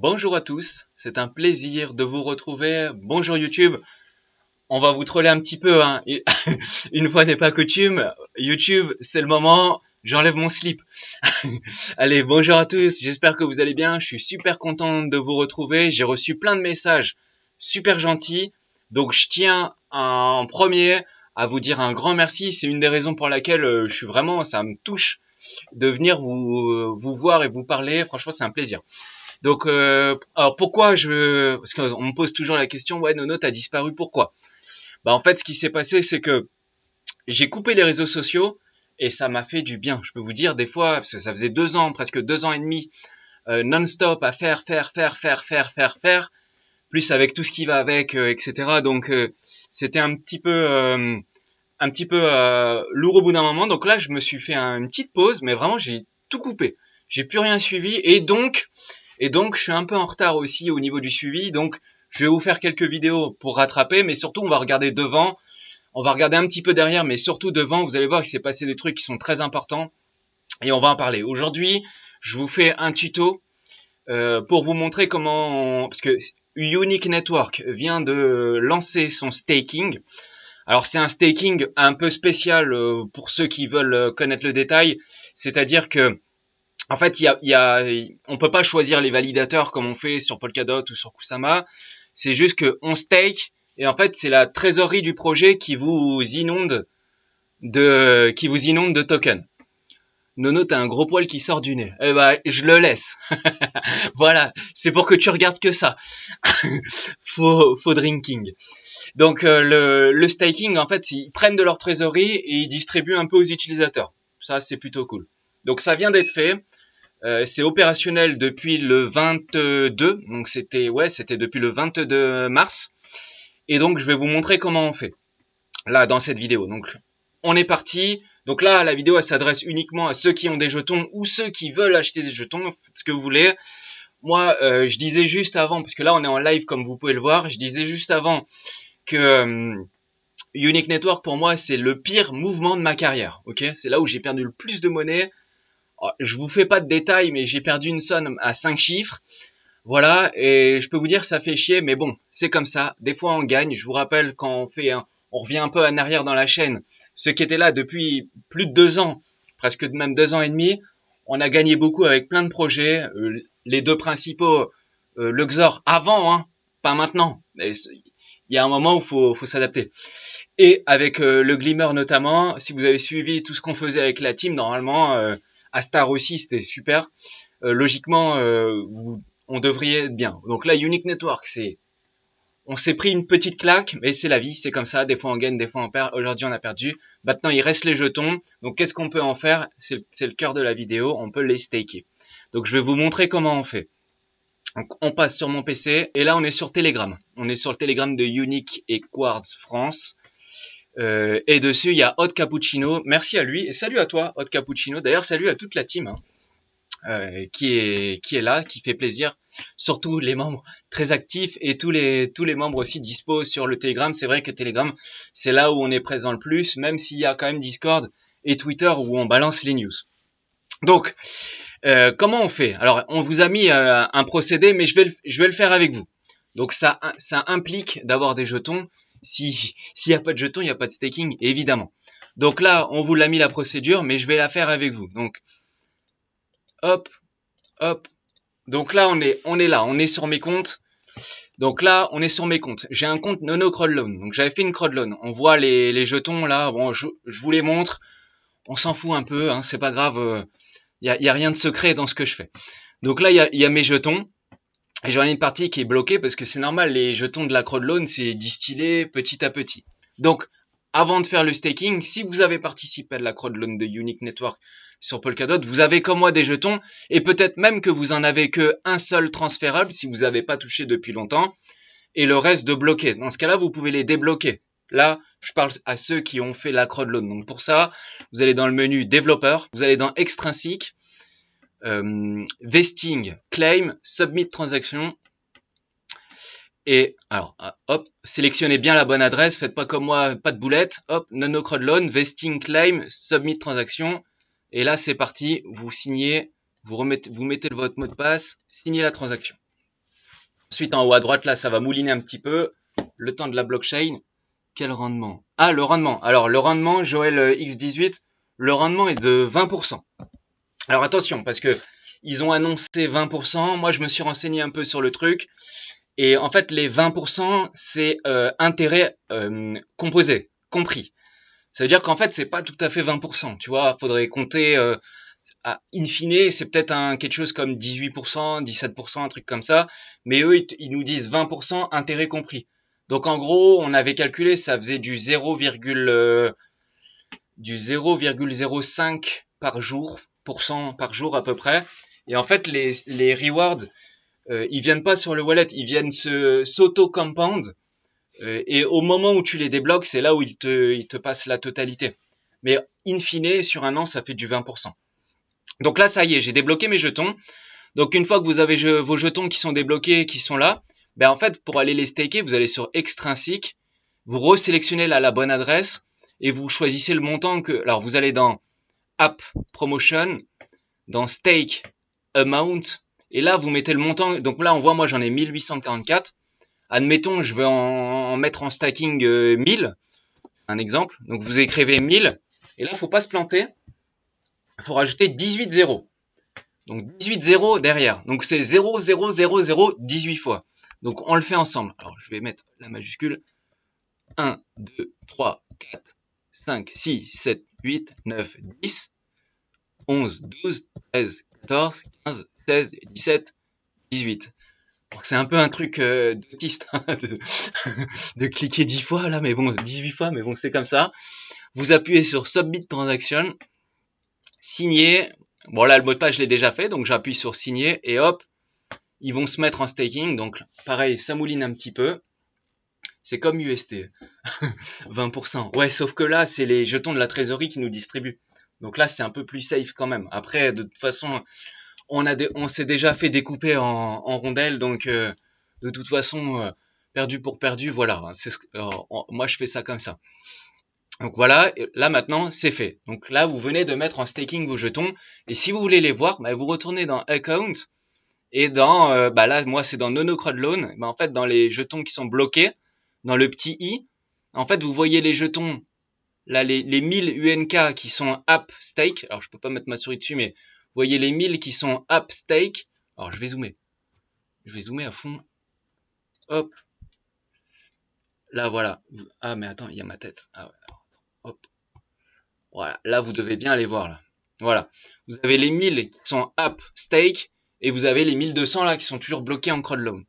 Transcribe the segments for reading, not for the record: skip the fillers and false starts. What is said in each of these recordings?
Bonjour à tous, c'est un plaisir de vous retrouver. Bonjour YouTube, on va vous troller un petit peu, hein. Une fois n'est pas coutume, YouTube, c'est le moment, j'enlève mon slip. Allez, bonjour à tous, j'espère que vous allez bien, je suis super content de vous retrouver, j'ai reçu plein de messages super gentils, donc je tiens en premier à vous dire un grand merci, c'est une des raisons pour laquelle je suis vraiment, ça me touche de venir vous voir et vous parler, franchement c'est un plaisir. Donc, alors pourquoi parce qu'on me pose toujours la question, ouais, Nono, t'as disparu, pourquoi? Bah en fait, ce qui s'est passé, c'est que j'ai coupé les réseaux sociaux et ça m'a fait du bien. Je peux vous dire des fois, parce que ça faisait 2 ans, presque 2 ans et demi, non-stop à faire, plus avec tout ce qui va avec, etc. Donc, c'était un petit peu lourd au bout d'un moment. Donc là, je me suis fait une petite pause, mais vraiment, j'ai tout coupé. J'ai plus rien suivi et donc, je suis un peu en retard aussi au niveau du suivi. Donc, je vais vous faire quelques vidéos pour rattraper, mais surtout, on va regarder devant. On va regarder un petit peu derrière, mais surtout devant. Vous allez voir qu'il s'est passé des trucs qui sont très importants et on va en parler. Aujourd'hui, je vous fais un tuto pour vous montrer parce que Unique Network vient de lancer son staking. Alors, c'est un staking un peu spécial pour ceux qui veulent connaître le détail. C'est-à-dire que en fait, on peut pas choisir les validateurs comme on fait sur Polkadot ou sur Kusama. C'est juste que on stake et en fait, c'est la trésorerie du projet qui vous inonde de tokens. Nono, t'as un gros poil qui sort du nez. Eh ben, je le laisse. Voilà, c'est pour que tu regardes que ça. Faux drinking. Donc, le staking, en fait, ils prennent de leur trésorerie et ils distribuent un peu aux utilisateurs. Ça, c'est plutôt cool. Donc, ça vient d'être fait. C'est opérationnel depuis le 22, donc c'était depuis le 22 mars. Et donc je vais vous montrer comment on fait là dans cette vidéo. Donc on est parti. Donc là la vidéo elle s'adresse uniquement à ceux qui ont des jetons ou ceux qui veulent acheter des jetons, faites ce que vous voulez. Moi je disais juste avant, parce que là on est en live comme vous pouvez le voir, je disais juste avant que Unique Network pour moi c'est le pire mouvement de ma carrière. Ok, c'est là où j'ai perdu le plus de monnaie. Je vous fais pas de détails, mais j'ai perdu une somme à 5 chiffres. Voilà, et je peux vous dire ça fait chier, mais bon, c'est comme ça. Des fois on gagne. Je vous rappelle quand on revient un peu en arrière dans la chaîne. Ceux qui étaient là depuis plus de 2 ans, presque même 2 ans et demi, on a gagné beaucoup avec plein de projets. Les deux principaux, le Xor avant, hein, pas maintenant. Il y a un moment où faut s'adapter. Et avec le Glimmer notamment, si vous avez suivi tout ce qu'on faisait avec la team, normalement, Astar aussi, c'était super. Logiquement, on devrait être bien. Donc là, Unique Network, on s'est pris une petite claque, mais c'est la vie, c'est comme ça. Des fois on gagne, des fois on perd. Aujourd'hui, on a perdu. Maintenant, il reste les jetons. Donc, qu'est-ce qu'on peut en faire? C'est le cœur de la vidéo. On peut les staker. Donc, je vais vous montrer comment on fait. Donc, on passe sur mon PC et là, on est sur Telegram. On est sur le Telegram de Unique et Quartz France. Et dessus, il y a Hot Cappuccino. Merci à lui et salut à toi, Hot Cappuccino. D'ailleurs, salut à toute la team qui est là, qui fait plaisir. Surtout les membres très actifs et tous les membres aussi dispo sur le Telegram. C'est vrai que Telegram, c'est là où on est présent le plus, même s'il y a quand même Discord et Twitter où on balance les news. Donc, comment on fait? Alors, on vous a mis un procédé, mais je vais le faire avec vous. Donc, ça implique d'avoir des jetons. S'il y a pas de jetons, il n'y a pas de staking, évidemment. Donc là, on vous l'a mis la procédure, mais je vais la faire avec vous. Donc, hop, hop. Donc là, on est là, on est sur mes comptes. Donc là, on est sur mes comptes. J'ai un compte Nono Crowdloan. Donc j'avais fait une crowdloan. On voit les jetons là. Bon, je vous les montre. On s'en fout un peu, hein, c'est pas grave. Y a rien de secret dans ce que je fais. Donc là, il y a mes jetons. Et j'en ai une partie qui est bloquée parce que c'est normal, les jetons de la crowdloan, c'est distillé petit à petit. Donc, avant de faire le staking, si vous avez participé à la crowdloan de Unique Network sur Polkadot, vous avez comme moi des jetons et peut-être même que vous en avez que un seul transférable si vous n'avez pas touché depuis longtemps et le reste de bloqué. Dans ce cas-là, vous pouvez les débloquer. Là, je parle à ceux qui ont fait la crowdloan. Donc pour ça, vous allez dans le menu développeur, vous allez dans extrinsique, vesting, claim, submit transaction. Et alors, hop, sélectionnez bien la bonne adresse, faites pas comme moi, pas de boulette. Hop, Nono Crowdloan, vesting, claim, submit transaction. Et là, c'est parti, vous signez, vous mettez votre mot de passe, signez la transaction. Ensuite, en haut à droite, là, ça va mouliner un petit peu. Le temps de la blockchain. Quel rendement? Ah, le rendement. Alors, le rendement, Joël X18, le rendement est de 20%. Alors, attention, parce que ils ont annoncé 20%. Moi, je me suis renseigné un peu sur le truc. Et en fait, les 20%, c'est intérêt composé, compris. Ça veut dire qu'en fait, c'est pas tout à fait 20%. Tu vois, faudrait compter in fine, c'est peut-être quelque chose comme 18%, 17%, un truc comme ça. Mais eux, ils nous disent 20% intérêt compris. Donc en gros, on avait calculé, ça faisait du 0,05 par jour, par jour à peu près. Et en fait, les rewards, ils viennent pas sur le wallet, ils viennent s'auto-compound. Et au moment où tu les débloques, c'est là où ils te passent la totalité. Mais in fine, sur un an, ça fait du 20%. Donc là, ça y est, j'ai débloqué mes jetons. Donc une fois que vous avez vos jetons qui sont débloqués, qui sont là, ben en fait, pour aller les staker, vous allez sur Extrinsic, vous resélectionnez là la bonne adresse et vous choisissez le montant que... Alors vous allez dans App Promotion, dans Stake Amount, et là vous mettez le montant. Donc là, on voit, moi j'en ai 1844. Admettons, je veux en mettre en stacking 1000, un exemple. Donc vous écrivez 1000, et là, faut pas se planter. Il faut rajouter 18 zéros. Donc 18 zéros derrière. Donc c'est 0, 0, 0, 0, 18 fois. Donc on le fait ensemble. Alors je vais mettre la majuscule. 1, 2, 3, 4, 5, 6, 7, 8, 9, 10, 11, 12, 13, 14, 15, 16, 17, 18. C'est un peu un truc d'autiste de cliquer 10 fois là, mais bon, 18 fois, mais bon, c'est comme ça. Vous appuyez sur Submit Transaction, signer. Bon là, le mot de passe, je l'ai déjà fait, donc j'appuie sur signer et hop, ils vont se mettre en staking. Donc pareil, ça mouline un petit peu. C'est comme UST, 20%. Ouais, sauf que là, c'est les jetons de la trésorerie qui nous distribuent. Donc là, c'est un peu plus safe quand même. Après, de toute façon, on s'est déjà fait découper en rondelles, donc de toute façon, perdu pour perdu, voilà. Moi, je fais ça comme ça. Donc voilà, là maintenant, c'est fait. Donc là, vous venez de mettre en staking vos jetons, et si vous voulez les voir, bah, vous retournez dans Account, et dans, bah là, moi, c'est dans NoNoCrowd Loan. Bah, en fait, dans les jetons qui sont bloqués, dans le petit i, en fait, vous voyez les jetons, là, les 1000 UNK qui sont app stake. Alors, je peux pas mettre ma souris dessus, mais vous voyez les 1000 qui sont app stake. Alors, je vais zoomer. Je vais zoomer à fond. Hop. Là, voilà. Ah, mais attends, il y a ma tête. Ah ouais. Hop. Voilà. Là, vous devez bien aller voir, là. Voilà. Vous avez les 1000 qui sont app stake et vous avez les 1200 là qui sont toujours bloqués en crowd loan.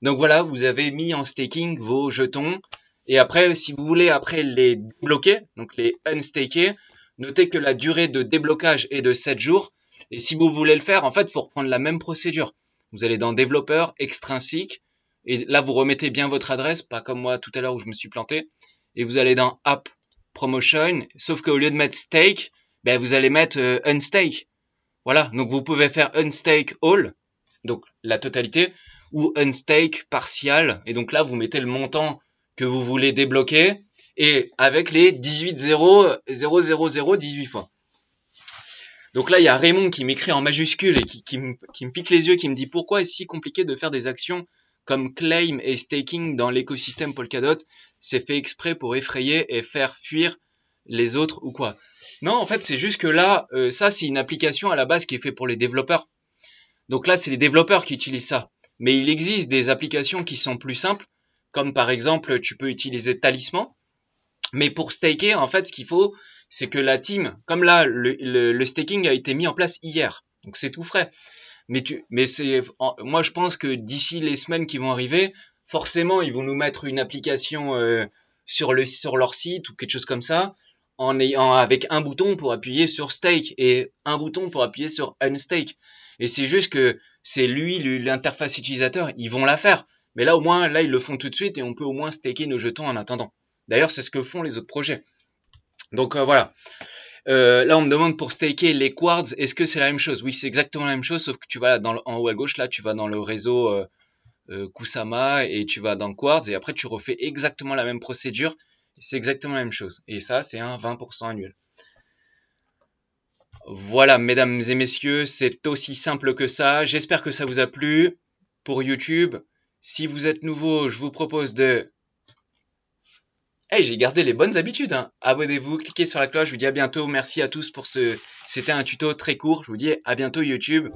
Donc voilà, vous avez mis en staking vos jetons. Et après, si vous voulez après les débloquer, donc les unstaker, notez que la durée de déblocage est de 7 jours. Et si vous voulez le faire, en fait, il faut reprendre la même procédure. Vous allez dans développeur, extrinsique, et là, vous remettez bien votre adresse, pas comme moi tout à l'heure où je me suis planté. Et vous allez dans App Promotion, sauf qu'au lieu de mettre stake, ben, vous allez mettre unstake. Voilà, donc vous pouvez faire unstake all, donc la totalité, ou unstake partial, et donc là vous mettez le montant que vous voulez débloquer, et avec les 18 0, 0, 0, 0, 18 fois. Donc là il y a Raymond qui m'écrit en majuscule et qui me pique les yeux, qui me dit pourquoi est-ce si compliqué de faire des actions comme claim et staking dans l'écosystème Polkadot, c'est fait exprès pour effrayer et faire fuir les autres ou quoi. Non, en fait, c'est juste que là, ça, c'est une application à la base qui est faite pour les développeurs. Donc là, c'est les développeurs qui utilisent ça. Mais il existe des applications qui sont plus simples, comme par exemple, tu peux utiliser Talisman. Mais pour staker, en fait, ce qu'il faut, c'est que la team, comme là, le staking a été mis en place hier. Donc c'est tout frais. Moi, je pense que d'ici les semaines qui vont arriver, forcément, ils vont nous mettre une application sur leur site ou quelque chose comme ça, avec un bouton pour appuyer sur stake et un bouton pour appuyer sur unstake. Et c'est juste que c'est l'interface utilisateur, ils vont la faire. Mais là, au moins, là, ils le font tout de suite et on peut au moins staker nos jetons en attendant. D'ailleurs, c'est ce que font les autres projets. Donc voilà. Là, on me demande pour staker les quartz, est-ce que c'est la même chose? Oui, c'est exactement la même chose, sauf que tu vas en haut à gauche, là, tu vas dans le réseau Kusama et tu vas dans quartz et après tu refais exactement la même procédure. C'est exactement la même chose. Et ça, c'est un 20% annuel. Voilà, mesdames et messieurs, c'est aussi simple que ça. J'espère que ça vous a plu pour YouTube. Si vous êtes nouveau, je vous propose de... Hey, j'ai gardé les bonnes habitudes, hein. Abonnez-vous, cliquez sur la cloche, je vous dis à bientôt. Merci à tous pour ce... C'était un tuto très court, je vous dis à bientôt YouTube.